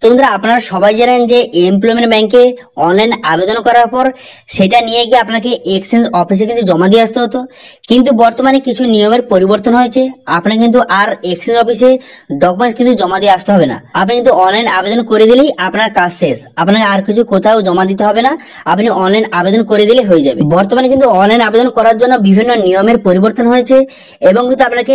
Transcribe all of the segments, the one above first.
বন্ধুরা আপনারা সবাই জানেন যে এমপ্লয়মেন্ট ব্যাংকে অনলাইন আবেদন করার পর সেটা নিয়ে গিয়ে আপনাকে এক্সচেঞ্জ অফিসে কিন্তু জমা দিয়ে আসতে হতো। কিন্তু বর্তমানে কিছু নিয়মের পরিবর্তন হয়েছে, আপনাকে কিন্তু আর এক্সচেঞ্জ অফিসে ডকুমেন্টস কিন্তু জমা দিয়ে আসতে হবে না। আপনি কিন্তু অনলাইন আবেদন করে দিলেই আপনার কাজ শেষ, আপনাকে আর কিছু কোথাও জমা দিতে হবে না, আপনি অনলাইন আবেদন করে দিলে হয়ে যাবে। বর্তমানে কিন্তু অনলাইন আবেদন করার জন্য বিভিন্ন নিয়মের পরিবর্তন হয়েছে এবং কিন্তু আপনাকে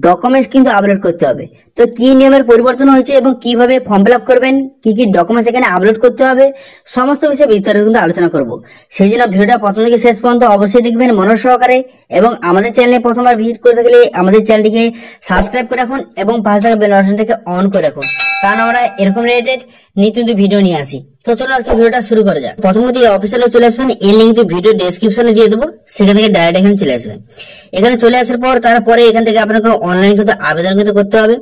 ডকুমেন্টস কিন্তু আপলোড করতে হবে। তো কি নিয়মের পরিবর্তন হয়েছে এবং কিভাবে ফর্ম ফিল আপ করবেন, কি কি ডকুমেন্টস এখানে আপলোড করতে হবে, সমস্ত বিষয়ে বিস্তারিত কিন্তু আলোচনা করব। সেই জন্য ভিডিওটা প্রথম থেকে শেষ পর্যন্ত অবশ্যই দেখবেন মনোযোগ সহকারে এবং আমাদের চ্যানেলে প্রথমবার ভিজিট করে থাকলে আমাদের চ্যানেলটিকে সাবস্ক্রাইব করে রাখুন এবং পাশে থাকা বেল আইকনটাকে অন করে রাখুন, কারণ আমরা এরকম রিলেটেড নিত্য নতুন ভিডিও নিয়ে আসি। তো চলো আজকে ভিডিওটা শুরু করা যাক। প্রথমত এই অফিসিয়ালে চলে আসবেন, এই লিঙ্কটি ভিডিও ডেসক্রিপশনে দিয়ে দেবো, সেখান থেকে ডাইরেক্ট এখানে চলে আসবেন। এখানে চলে আসার পর তারপরে এখান থেকে আপনাকে অনলাইন কিন্তু আবেদন কিন্তু করতে হবে।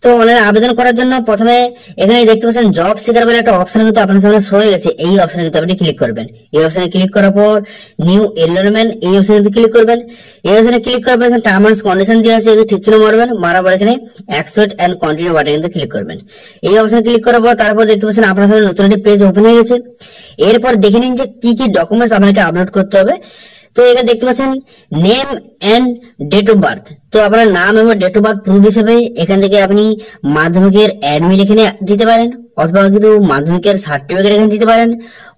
তো অনলাইন আবেদন করার জন্য প্রথমে এখানে দেখতে পাচ্ছেন জব সিকার বলে একটা অপশন কিন্তু আপনার সামনে শো হয়ে গেছে। এই অপশনে কিন্তু আপনি ক্লিক করবেন। এই অপশনে ক্লিক করার পর নিউ এনরোলমেন্ট এই অপশনে কিন্তু ক্লিক করবেন। এই অপশনে ক্লিক করার পর এখানে টার্ম এন্ড কন্ডিশন দেওয়া আছে, ঠিক ছিল মারবেন, মারার পর এখানে অ্যাকসেপ্ট এন্ড কন্টিনিউ বাটনে কিন্তু ক্লিক করবেন। এই অপশনে ক্লিক করার পর তারপর দেখতে পাচ্ছেন আপনার সামনে নতুন একটি পেজ ওপেন হয়ে গেছে। এরপর দেখে নিন যে কি কি ডকুমেন্টস আপনাকে আপলোড করতে হবে। তো এখানে দেখতে পাচ্ছেন name and date of birth. তো আপনার নাম এবং ডেট অফ বার্থ প্রুফ হিসেবে এখান থেকে আপনি মাধ্যমিকের অ্যাডমিট এখানে দিতে পারেন, অথবা কিন্তু মাধ্যমিকের সার্টিফিকেট এখানে দিতে পারেন,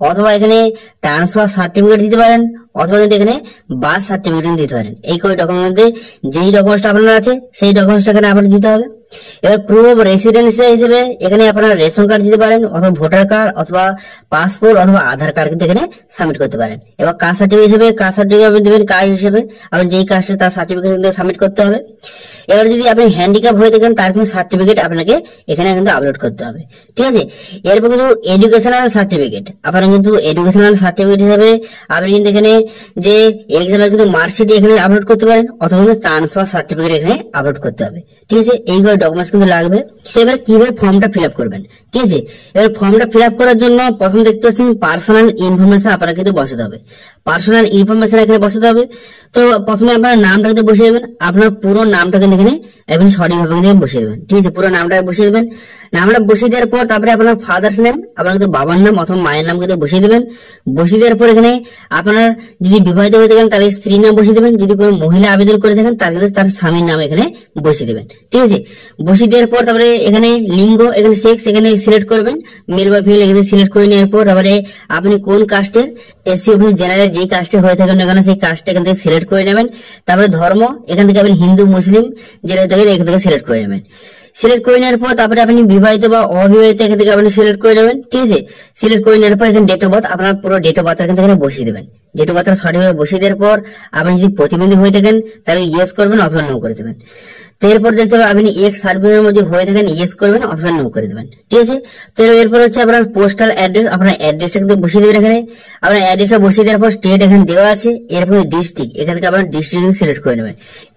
অথবা এখানে ট্রান্সফার সার্টিফিকেট দিতে পারেন, অথবা কিন্তু এখানে বার্থ সার্টিফিকেট দিতে পারেন। এই কয় ডকুমেন্টের মধ্যে যেই ডকুমেন্টসটা আপনার আছে সেই ডকুমেন্টসটা এখানে আপনার দিতে হবে। এবার প্রুফ অফ রেসিডেন্স হিসেবে এখানে আপনারা রেশন কার্ড দিতে পারেন, অথবা ভোটার কার্ড, অথবা পাসপোর্ট, অথবা আধার কার্ড কিন্তু এখানে সাবমিট করতে পারেন। এবার কাস্ট সার্টিফিকেট হিসেবে কাস্ট সার্টিফিকেট আপনি দেবেন, কার্ড হিসেবে আপনি যেই কাস্টে তার সার্টিফিকেট কিন্তু সাবমিট করতে হবে। এবার যদি আপনি হ্যান্ডিক্যাপ হয়ে থাকেন তার কিন্তু সার্টিফিকেট আপনাকে এখানে কিন্তু আপলোড করতে হবে, ঠিক আছে। এরপর কিন্তু এডুকেশনাল সার্টিফিকেট, আপনারা কিন্তু এডুকেশনাল সার্টিফিকেট হিসেবে আপনি কিন্তু এখানে যে এক্সামের কিন্তু মার্কশিট এখানে আপলোড করতে পারেন, অথবা কিন্তু ট্রান্সফার সার্টিফিকেট এখানে আপলোড করতে হবে, ঠিক আছে। এইগুলো ডকুমেন্টস কিন্তু লাগবে। তো এবার কিভাবে ফর্মটা ফিল আপ করবেন, ঠিক আছে। এবার ফর্মটা ফিল আপ করার জন্য প্রথম দেখতে পাচ্ছেন পার্সোনাল ইনফরমেশন আপনারা কিন্তু বসাতে হবে। পার্সোনাল ইনফরমেশন এখানে বসাতে হবে। তো প্রথমে আপনার নামটা কিন্তু বসিয়ে দেবেন, আপনার পুরো নামটা কিন্তু এখানে আপনি সঠিকভাবে কিন্তু বসিয়ে দেবেন, ঠিক আছে। পুরো নামটা বসিয়ে দেবেন। নামটা বসিয়ে দেওয়ার পর তারপরে আপনার ফাদার্স নেম, আপনার কিন্তু বাবার নাম অথবা মায়ের নাম কিন্তু বসিয়ে দেবেন। বসিয়ে দেওয়ার পর এখানে আপনার যদি বিবাহিত হয়ে থাকেন তাহলে স্ত্রীর নাম বসিয়ে দেবেন, যদি কোনো মহিলা আবেদন করে থাকেন তাহলে কিন্তু তার স্বামীর নাম এখানে বসিয়ে দেবেন, ঠিক আছে। বসিয়ে দেওয়ার পর তারপরে এখানে লিঙ্গ, এখানে সেক্স এখানে সিলেক্ট করবেন, মেল বা ফিমেল এখানে সিলেক্ট করে নেওয়ার পর তারপরে আপনি কোন কাস্টের, এসসি অফিস জেনারেল যে কাস্টে হয়ে থাকেন এখানে সেই কাস্টটা এখান থেকে সিলেক্ট করে নেবেন। তারপরে ধর্ম এখান থেকে আপনি হিন্দু মুসলিম যেটা থাকেন এখান থেকে সিলেক্ট করে নেবেন। সিলেক্ট করে নেওয়ার পর তারপরে আপনি বিবাহিত বা অবিবাহিত এখান থেকে আপনি সিলেক্ট করে নেবেন, ঠিক আছে। সিলেক্ট করে নেওয়ার পর এখানে ডেট অফ বার্থ, আপনার পুরো ডেট অফ বার্থ এখানে বসিয়ে দেবেন। ডেট অফ বার্থ সঠিকভাবে বসিয়ে দেওয়ার পর আপনি যদি প্রতিবন্ধী হয়ে থাকেন তাহলে ইয়েস করবেন অথবা নো করে দেবেন। তো এরপর দেখতে হবে আপনি এক্স সার্ভিসের মধ্যে হয়ে থাকেন ইয়েস করবেন অথবা নো করে দেবেন, ঠিক আছে। তো এরপর হচ্ছে আপনার পোস্টাল অ্যাড্রেস, আপনার অ্যাড্রেসটা কিন্তু বসিয়ে দেবেন। এখানে আপনার অ্যাড্রেসটা বসিয়ে দেওয়ার পর স্টেট এখানে দেওয়া আছে, এরপর ডিস্ট্রিক্ট এখান থেকে আপনার ডিস্ট্রিক্ট সিলেক্ট করে নেবেন।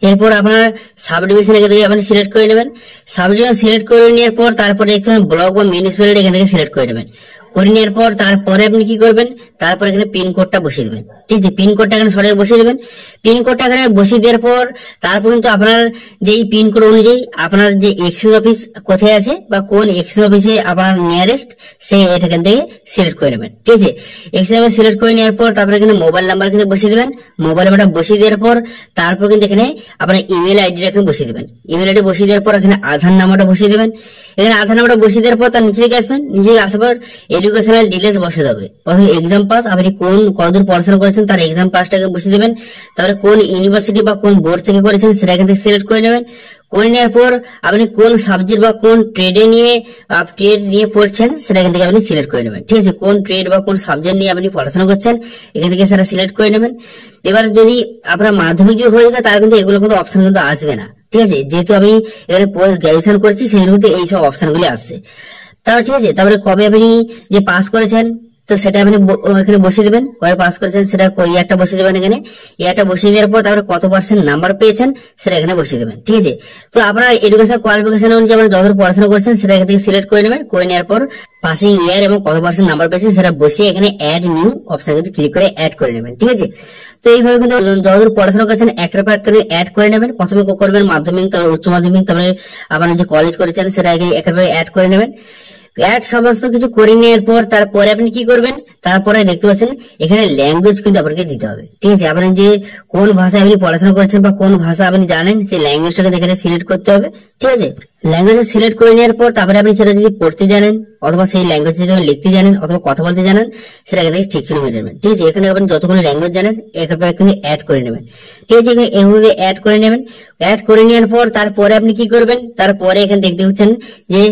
এরপর আপনার সাব ডিভিশন এখান থেকে আপনি সিলেক্ট করে নেবেন। সাব ডিভিশন সিলেক্ট করে নেওয়ার পর তারপরে এখানে ব্লক বা মিউনিসিপ্যালিটি এখান থেকে সিলেক্ট করে নেবেন। করে নেওয়ার পর তারপরে আপনি কি করবেন, তারপর এখানে পিনকোডটা বসিয়ে দেবেন, ঠিক আছে। পিনকোডটা এখানে সঠিক বসিয়ে দেবেন। পিনকোডটা এখানে বসিয়ে দেওয়ার পর তারপর কিন্তু আপনার যেই পিনকোড অনুযায়ী আপনার যে এক্সচেঞ্জ অফিস কোথায় আছে বা কোন এক্সচেঞ্জ অফিসে আপনার নিয়ারেস্ট সেই এখান থেকে সিলেক্ট করে নেবেন, ঠিক আছে। এক্সচেঞ্জ অফিস সিলেক্ট করে নেওয়ার পর তারপরে এখানে মোবাইল নাম্বার কিন্তু বসিয়ে দেবেন। মোবাইল নাম্বারটা বসিয়ে দেওয়ার পর তারপর কিন্তু এখানে আপনার ইমেল আইডিটা এখানে বসিয়ে দেবেন। ইমেল আইডি বসিয়ে দেওয়ার পর এখানে আধার নাম্বারটা বসিয়ে দেবেন। এখানে আধার নাম্বারটা বসিয়ে দেওয়ার পর তার নিচে দিকে আসবেন, নিচে আসার পর এডুকেশনাল ডিটেলস বসে যাবে। প্রথমে এক্সাম পাস, আপনি কোন কতদূর পড়াশোনা করেছেন তার এক্সাম পাসটাকে বসিয়ে দেবেন। তারপরে কোন ইউনিভার্সিটি বা কোন বোর্ড থেকে করেছেন সেটা এখান থেকে সিলেক্ট করে নেবেন। করে নেওয়ার পর আপনি কোন সাবজেক্ট বা কোন ট্রেড নিয়ে পড়ছেন সেটা এখান থেকে আপনি সিলেক্ট করে নেবেন, ঠিক আছে। কোন ট্রেড বা কোন সাবজেক্ট নিয়ে আপনি পড়াশোনা করছেন এখান থেকে সেটা সিলেক্ট করে নেবেন। এবার যদি আপনার মাধ্যমিক হয়ে যায় তার কিন্তু এগুলো কিন্তু অপশন কিন্তু আসবে না, ঠিক আছে। যেহেতু আমি এখানে পোস্ট গ্রাজুয়েশন করছি সেই মধ্যে এই সব অপশনগুলি আসছে, তাহলে ঠিক আছে। তারপরে কবে আপনি যে পাস করেছেন তো সেটা আপনি এখানে বসিয়ে দেবেন, কবে পাস করেছেন সেটা ইয়ারটা বসিয়ে দেবেন। এখানে ইয়ারটা বসিয়ে দেওয়ার পর তারপরে কত পার্সেন্ট নাম্বার পেয়েছেন সেটা এখানে বসিয়ে দেবেন, ঠিক আছে। তো আপনার এডুকেশন কোয়ালিফিকেশন অনুযায়ী আপনারা যত পড়াশোনা করছেন সেটা এখান থেকে সিলেক্ট করে নেবেন। করে নেওয়ার পর পাসিং ইয়ার এবং কত পার্সেন্ট নাম্বার পেয়েছেন সেটা বসিয়ে এখানে অ্যাড নিউ অপশন কিন্তু ক্লিক করে অ্যাড করে নেবেন, ঠিক আছে। তো এইভাবে কিন্তু যতদূর পড়াশোনা করছেন একটা পর একটা অ্যাড করে নেবেন। প্রথমে করবেন মাধ্যমিক, তারপর উচ্চ মাধ্যমিক, তারপরে আপনার যে কলেজ করেছেন সেটা একেবারে অ্যাড করে নেবেন। অ্যাড সমস্ত কিছু করে নেওয়ার পর তারপরে আপনি কি করবেন, তারপরে দেখতে পাচ্ছেন এখানে ল্যাঙ্গুয়েজ কিন্তু আপনাকে দিতে হবে। ঠিক আছে, আপনি যে কোন ভাষায় আপনি পড়াশোনা করছেন বা কোন ভাষা আপনি জানেন সেই ল্যাঙ্গুয়েজটাকে এখানে সিলেক্ট করতে হবে। ঠিক আছে, ল্যাঙ্গুয়েজ সিলেক্ট করে নেওয়ার পর তারপরে আপনি সেটা যদি পড়তে জানেন অথবা সেই ল্যাঙ্গুয়েজ যদি লিখতে জানেন অথবা কথা বলতে জানেন সেটা এখানে ঠিক চিহ্ন মেরে নেবেন। ঠিক আছে, এখানে আপনি যতগুলো ল্যাঙ্গুয়েজ জানেন এখানে কিন্তু অ্যাড করে নেবেন। ঠিক আছে, এখানে এভাবে অ্যাড করে নেবেন। অ্যাড করে নেওয়ার পর তারপরে আপনি কি করবেন, তারপরে এখানে দেখতে পাচ্ছেন যে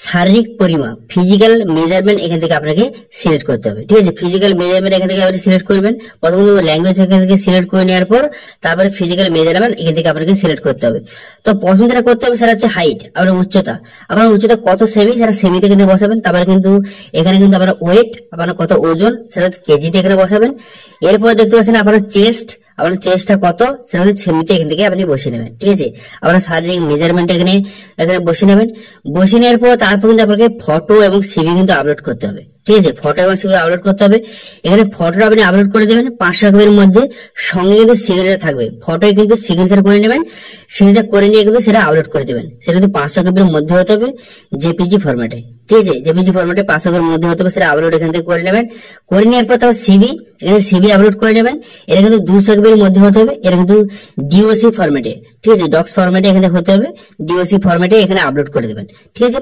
শারীরিক পরিমাপ ফিজিক্যাল মেজারমেন্ট এখান থেকে আপনাকে সিলেক্ট করতে হবে। ঠিক আছে, ফিজিক্যাল মেজারমেন্ট এখান থেকে আপনি সিলেক্ট করবেন। প্রথমে ল্যাঙ্গুয়েজ এখান থেকে সিলেক্ট করে নেওয়ার পর তারপরে ফিজিক্যাল মেজারমেন্ট এখান থেকে আপনাকে সিলেক্ট করতে হবে। তো প্রথম যেটা করতে হবে সেটা হচ্ছে হাইট, আপনার উচ্চতা। আপনার উচ্চতা কত সেমি সেটা সেমিতে কিন্তু বসাবেন। তারপরে কিন্তু এখানে কিন্তু আপনার ওয়েট, আপনার কত ওজন সেটা কেজিতে এখানে বসাবেন। এরপর দেখতে পাচ্ছেন আপনার আপনার চেস্টটা কত সেটা হচ্ছে সেমিতে এখান থেকে আপনি বসিয়ে নেবেন। ঠিক আছে, আপনার শারীরিক মেজারমেন্ট এখানে বসিয়ে নেবেন। বসিয়ে নেওয়ার পর তারপর কিন্তু আপনাকে ফটো এবং সিভি কিন্তু আপলোড করতে হবে। ঠিক আছে, ফটো এবং সিভি আপলোড করতে হবে। এখানে ফটোটা আপনি আপলোড করে দেবেন 500 কপির মধ্যে, সঙ্গে কিন্তু সিগনেচার থাকবে। ফটোয় কিন্তু সিগনেচার করে নেবেন, সিগনেচার করে নিয়ে কিন্তু সেটা আপলোড করে দেবেন। সেটা কিন্তু 500 কপির মধ্যে হতে হবে জেপিজি ফরম্যাটে। ঠিক আছে, জেপিজি ফরম্যাটে 500 কপির মধ্যে হতে হবে, সেটা আপলোড এখান থেকে করে নেবেন। করে নেওয়ার পর তারপর সিভি, এখানে সিভি আপলোড করে নেবেন। এটা কিন্তু 200 কপির মধ্যে হতে হবে। এটা কিন্তু ডিওসি ফরম্যাটে, ঠিক আছে, ডক্স ফরম্যাটে এখানে হতে হবে। ডিওসি ফরম্যাটে এখানে আপলোড করে দেবেন। ঠিক আছে,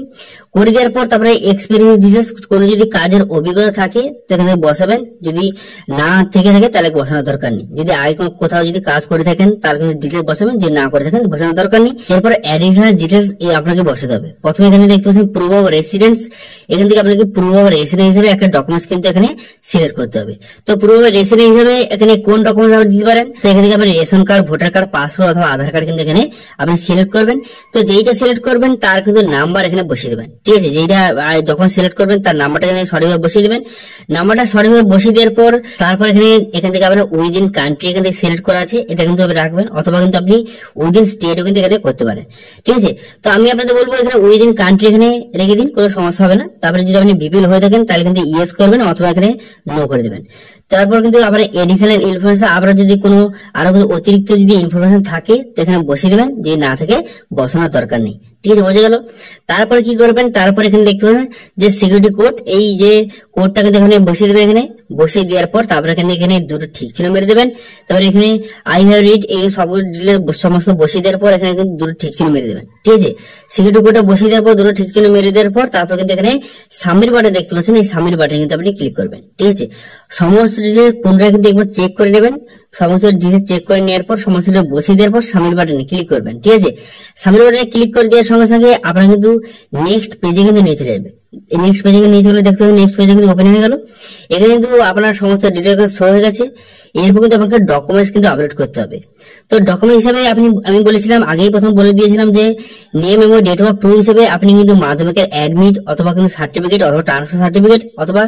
করে দেওয়ার পর তারপরে এক্সপিরিয়েন্স ডিটেলস, কোনো যদি কাজের অভিজ্ঞতা থাকে তো এখানে বসাবেন। যদি না থেকে থাকে তাহলে বসানোর দরকার নেই। যদি আগে কোথাও যদি কাজ করে থাকেন তাহলে কিন্তু ডিটেলস বসাবেন, যদি না করে থাকেন বসানোর দরকার নেই। এরপর অ্যাডিশনাল ডিটেলস আপনাকে বসাতে হবে। প্রথমে এখানে দেখতে পাচ্ছেন প্রুফ অফ রেসিডেন্স, এখান থেকে আপনাকে প্রুফ অফ রেসিডেন্স হিসেবে একটা ডকুমেন্টস কিন্তু এখানে সিলেক্ট করতে হবে। তো প্রুফ অফ রেসিডেন্স হিসেবে এখানে কোন ডকুমেন্টস আপনি দিতে পারেন, তো এখান থেকে আপনি ration card, voter card, passport অথবা আধার কার্ড কিন্তু এখানে আপনি সিলেক্ট করবেন। তো যেইটা সিলেক্ট করবেন তার কিন্তু নাম্বার এখানে বসিয়ে দেবেন। ঠিক আছে, যেইটা যখন সিলেক্ট করবেন তার নাম্বারটা এখানে সঠিকভাবে বসিয়ে দেবেন। নাম্বারটা সঠিকভাবে বসিয়ে দেওয়ার পর তারপর এখান থেকে আপনার উইদিন কান্ট্রি এখান থেকে সিলেক্ট করা আছে, এটা কিন্তু আপনি রাখবেন। অথবা কিন্তু আপনি উইদিন স্টেটও কিন্তু এখানে করতে পারেন। ঠিক আছে, তো আমি আপনাদের বলবো এখানে উইদিন কান্ট্রি এখানে রেখে দিন, কোনো সমস্যা হবে না। তারপরে যদি আপনি বিপিএল হয়ে থাকেন তাহলে কিন্তু ইয়েস করবেন অথবা এখানে নো করে দেবেন। তারপর কিন্তু আপনার এডিশনাল ইনফরমেশন, আপনার যদি কোনো আরো অতিরিক্ত যদি ইনফরমেশন থাকে তো এখানে বসিয়ে দেবেন, যদি না থাকে বসানোর দরকার নেই। ঠিক আছে, বোঝা গেল। তারপরে কি করবেন, তারপর এখানে দেখতে পাবেন যে সিকিউরিটি কোড, এই যে কোডটা কিন্তু এখানে বসিয়ে দেবেন। এখানে বসিয়ে দেওয়ার পর তারপরে এখানে দুটো ঠিক চিহ্ন মেরে দেবেন। তারপরে এখানে আই হ্যাভ রিড এই সব সমস্ত বসিয়ে দেওয়ার পর এখানে কিন্তু দুটো ঠিক চিহ্ন মেরে দেবেন। ঠিক আছে, সিকিউরিটি কোডটা বসিয়ে দেওয়ার পর দুটো ঠিক চিহ্ন মেরে দেওয়ার পর তারপর কিন্তু এখানে সাবমিট বাটন দেখতে পাচ্ছেন, এই সাবমিট বাটন কিন্তু আপনি ক্লিক করবেন। ঠিক আছে, সমস্ত ডিটেইলস পুনরায় কিন্তু একবার চেক করে নেবেন। সমস্ত ডিটেইলস চেক করে নেওয়ার পর সমস্ত বসিয়ে দেওয়ার পর সাবমিট বাটনে ক্লিক করবেন। ঠিক আছে, সাবমিট বাটনে ক্লিক করে দেওয়ার সঙ্গে সঙ্গে আপনার কিন্তু নেক্সট পেজে কিন্তু নিয়ে চলে যাবে। নেক্সট পেজে নিয়ে চলে দেখতে পাবেন, নেক্সট পেজে কিন্তু ওপেন হয়ে গেল। এখানে কিন্তু আপনার সমস্ত ডিটেইলস শো হয়ে গেছে। এরপর কিন্তু আপনাকে ডকুমেন্টস কিন্তু আপলোড করতে হবে। তো ডকুমেন্ট হিসাবে আমি বলেছিলাম, আগেই প্রথম বলে দিয়েছিলাম যে নেম এবং ডেট অফ প্রুফ হিসেবে আপনি কিন্তু মাধ্যমিকের অ্যাডমিট অথবা কিন্তু সার্টিফিকেট অথবা ট্রান্সফার সার্টিফিকেট অথবা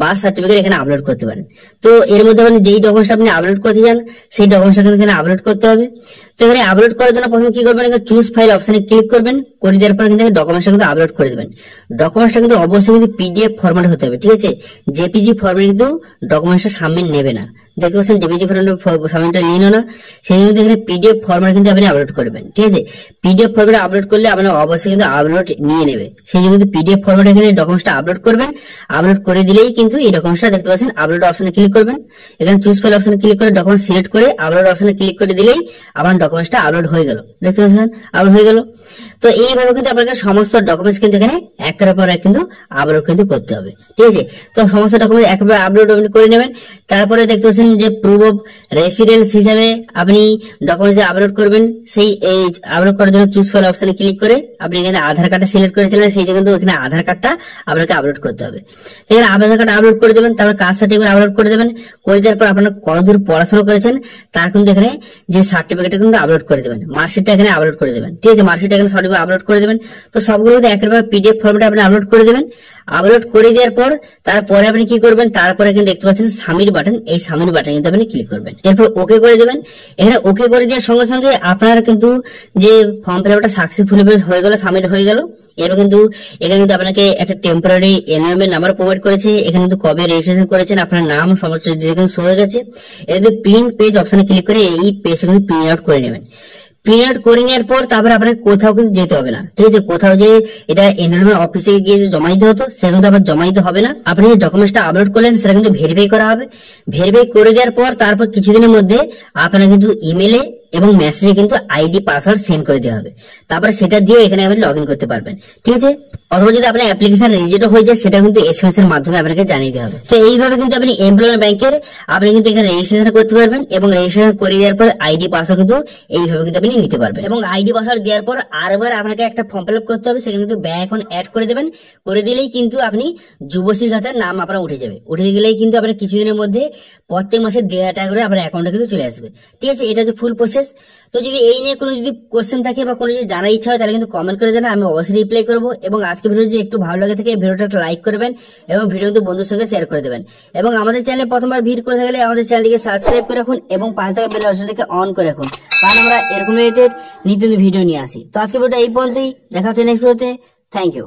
বার্থ সার্টিফিকেট এখানে আপলোড করতে পারেন। তো এর মধ্যে আপনি যেই ডকুমেন্টস আপনি আপলোড করতে চান সেই ডকুমেন্টস এখানে আপলোড করতে হবে। তো এখানে আপলোড করার জন্য প্রথমে কি করবেন, এখানে চুজ ফাইল অপশনে ক্লিক করবেন। করে দেওয়ার পর কিন্তু ডকুমেন্টসটা কিন্তু আপলোড করে দেবেন। ডকুমেন্টসটা কিন্তু অবশ্যই কিন্তু পিডিএফ ফরম্যাটে হতে হবে। ঠিক আছে, জেপিজি ফরম্যাটে কিন্তু ডকুমেন্টসটা সামনে নেবে না। দেখতে পাচ্ছেন জেপিজি ফরম্যাটটা নিল না, সেই জন্য এখানে পিডিএফ ফরম্যাট কিন্তু আপনি আপলোড করবেন। ঠিক আছে, পিডিএফ ফরম্যাটে আপলোড করলে আপনার অবশ্যই কিন্তু আপলোড নিয়ে নেবে। সেই জন্য কিন্তু পিডিএফ ফরম্যাটে এখানে ডকুমেন্টসটা আপলোড করবেন। আপলোড করে দিলেই কিন্তু এই ডকুমেন্টসটা দেখতে পাচ্ছেন, আপলোড অপশনে ক্লিক করবেন। এখানে চুজ ফাইল অপশনে ক্লিক করে ডকুমেন্ট সিলেক্ট করে আপলোড অপশনে ক্লিক করে দিলেই আপনার ডকুমেন্টসটা আপলোড হয়ে গেল। দেখতে পাচ্ছেন আপলোড হয়ে গেল। তো এইভাবে কিন্তু আপনাকে সমস্ত ডকুমেন্টস কিন্তু এখানে একের পর এক কিন্তু আপলোড কিন্তু করতে হবে। ঠিক আছে, তো সমস্ত ডকুমেন্ট একবার আপলোড করে নেবেন। তারপরে দেখতে পাচ্ছেন যে প্রুফ অফ রেসিডেন্স হিসাবে আপনি ডকুমেন্টস আপলোড করবেন। সেই এই আপলোড করার জন্য চুজ ফাইল অপশনে ক্লিক করে আপনি এখানে আধার কার্ডটা সিলেক্ট করেছিলেন, সেই জন্য কিন্তু এখানে আধার কার্ডটা আপনাকে আপলোড করতে হবে। এখানে আধার কার্ড আপলোড করে দেবেন, তারপর কাস্ট সার্টিফিকেট আপলোড করে দেবেন। করে দেওয়ার পর আপনারা কতদূর পড়াশোনা করেছেন তার কিন্তু এখানে যে সার্টিফিকেটটা কিন্তু আপলোড করে দেবেন। মার্কশিটটা এখানে আপলোড করে দেবেন। ঠিক আছে, মার্কশিটটা এখানে সঠিকভাবে আপলোড করে দেবেন। তো সবগুলো একেবারে পিডিএফ ফরম্যাটে আপনি আপলোড করে দেবেন। আপলোড করে দেওয়ার পর তারপরে আপনি কি করবেন, তারপরে এখানে দেখতে পাচ্ছেন সাবমিট বাটন, এই সাবমিট বাটন কিন্তু আপনি ক্লিক করবেন। এরপর ওকে করে দেবেন। এখানে ওকে করে দেওয়ার সঙ্গে সঙ্গে আপনার কিন্তু যে ফর্ম ফিল আপটা সাকসেসফুল হয়ে গেল, সাবমিট হয়ে গেল। এরপর কিন্তু এখানে কিন্তু আপনাকে একটা টেম্পোরারি এনরোলমেন্ট নাম্বার প্রোভাইড করেছে। এখানে কিন্তু কবে রেজিস্ট্রেশন করেছেন, আপনার নাম সমস্ত ডিটেইলস শো হয়ে গেছে। এখানে প্রিন্ট পেজ অপশনে ক্লিক করে এই পেজটা কিন্তু প্রিন্ট আউট করে নেবেন। প্রিন্ট আউট করে নেওয়ার পর তারপরে আপনাকে কোথাও কিন্তু যেতে হবে না, ঠিক আছে। কোথাও যে এটা এনরোলমেন্ট অফিসে গিয়ে যে জমা দিতে হতো সেটা কিন্তু আবার জমা দিতে হবে না। আপনি যে ডকুমেন্টসটা আপলোড করলেন সেটা কিন্তু ভেরিফাই করা হবে। ভেরিফাই করে দেওয়ার পর তারপর কিছুদিনের মধ্যে আপনারা কিন্তু ইমেলে এবং মেসেজে কিন্তু আইডি পাসওয়ার্ড সেন্ড করে দেওয়া হবে। তারপরে সেটা দিয়ে এখানে আপনি লগ ইন করতে পারবেন, ঠিক আছে। অথবা যদি আপনার অ্যাপ্লিকেশন রিজেক্ট হয়ে যায় সেটা কিন্তু এসএমএস এর মাধ্যমে আপনাকে জানিয়ে দেওয়া হবে। তো এইভাবে কিন্তু আপনি এমপ্লয়মেন্ট ব্যাংকের আপনি কিন্তু এখানে রেজিস্ট্রেশন করতে পারবেন এবং রেজিস্ট্রেশন করে দেওয়ার পর আইডি পাসওয়ার্ড কিন্তু এইভাবে কিন্তু আপনি নিতে পারবেন। এবং আইডি পাসওয়ার্ড দেওয়ার পর আরেকবার আপনাকে একটা ফর্ম ফিল আপ করতে হবে, সেখানে কিন্তু ব্যাংক অ্যাকাউন্ট অ্যাড করে দেবেন। করে দিলেই কিন্তু আপনি যুবশ্রী খাতার নাম আপনার উঠে যাবে। উঠে গেলেই কিন্তু আপনার কিছুদিনের মধ্যে প্রত্যেক মাসে 1,500 টাকা করে আপনার অ্যাকাউন্টে কিন্তু চলে আসবে, ঠিক আছে। এটা হচ্ছে ফুল প্রসেস। তো যদি এই নিয়ে কোনো যদি কোশ্চেন থাকে বা কোনো যদি জানার ইচ্ছা হয় তাহলে কিন্তু কমেন্ট করে জানান, আমি অবশ্যই রিপ্লাই করবো। এবং আজকে ভিডিও যদি একটু ভালো লাগে থাকে ভিডিওটা একটা লাইক করবেন এবং ভিডিও কিন্তু বন্ধুর সঙ্গে শেয়ার করে দেবেন। এবং আমাদের চ্যানেলে প্রথমবার ভিজিট করে থাকলে আমাদের চ্যানেলটিকে সাবস্ক্রাইব করে রাখুন এবং পাশে থাকা বেল আইকনটাকে অন করে রাখুন, কারণ আমরা এরকম রিলেটেড নিত্য ভিডিও নিয়ে আসি। তো আজকে ভিডিওটা এই পর্যন্তই, দেখা হচ্ছে নেক্সট ভিডিওতে। Thank you.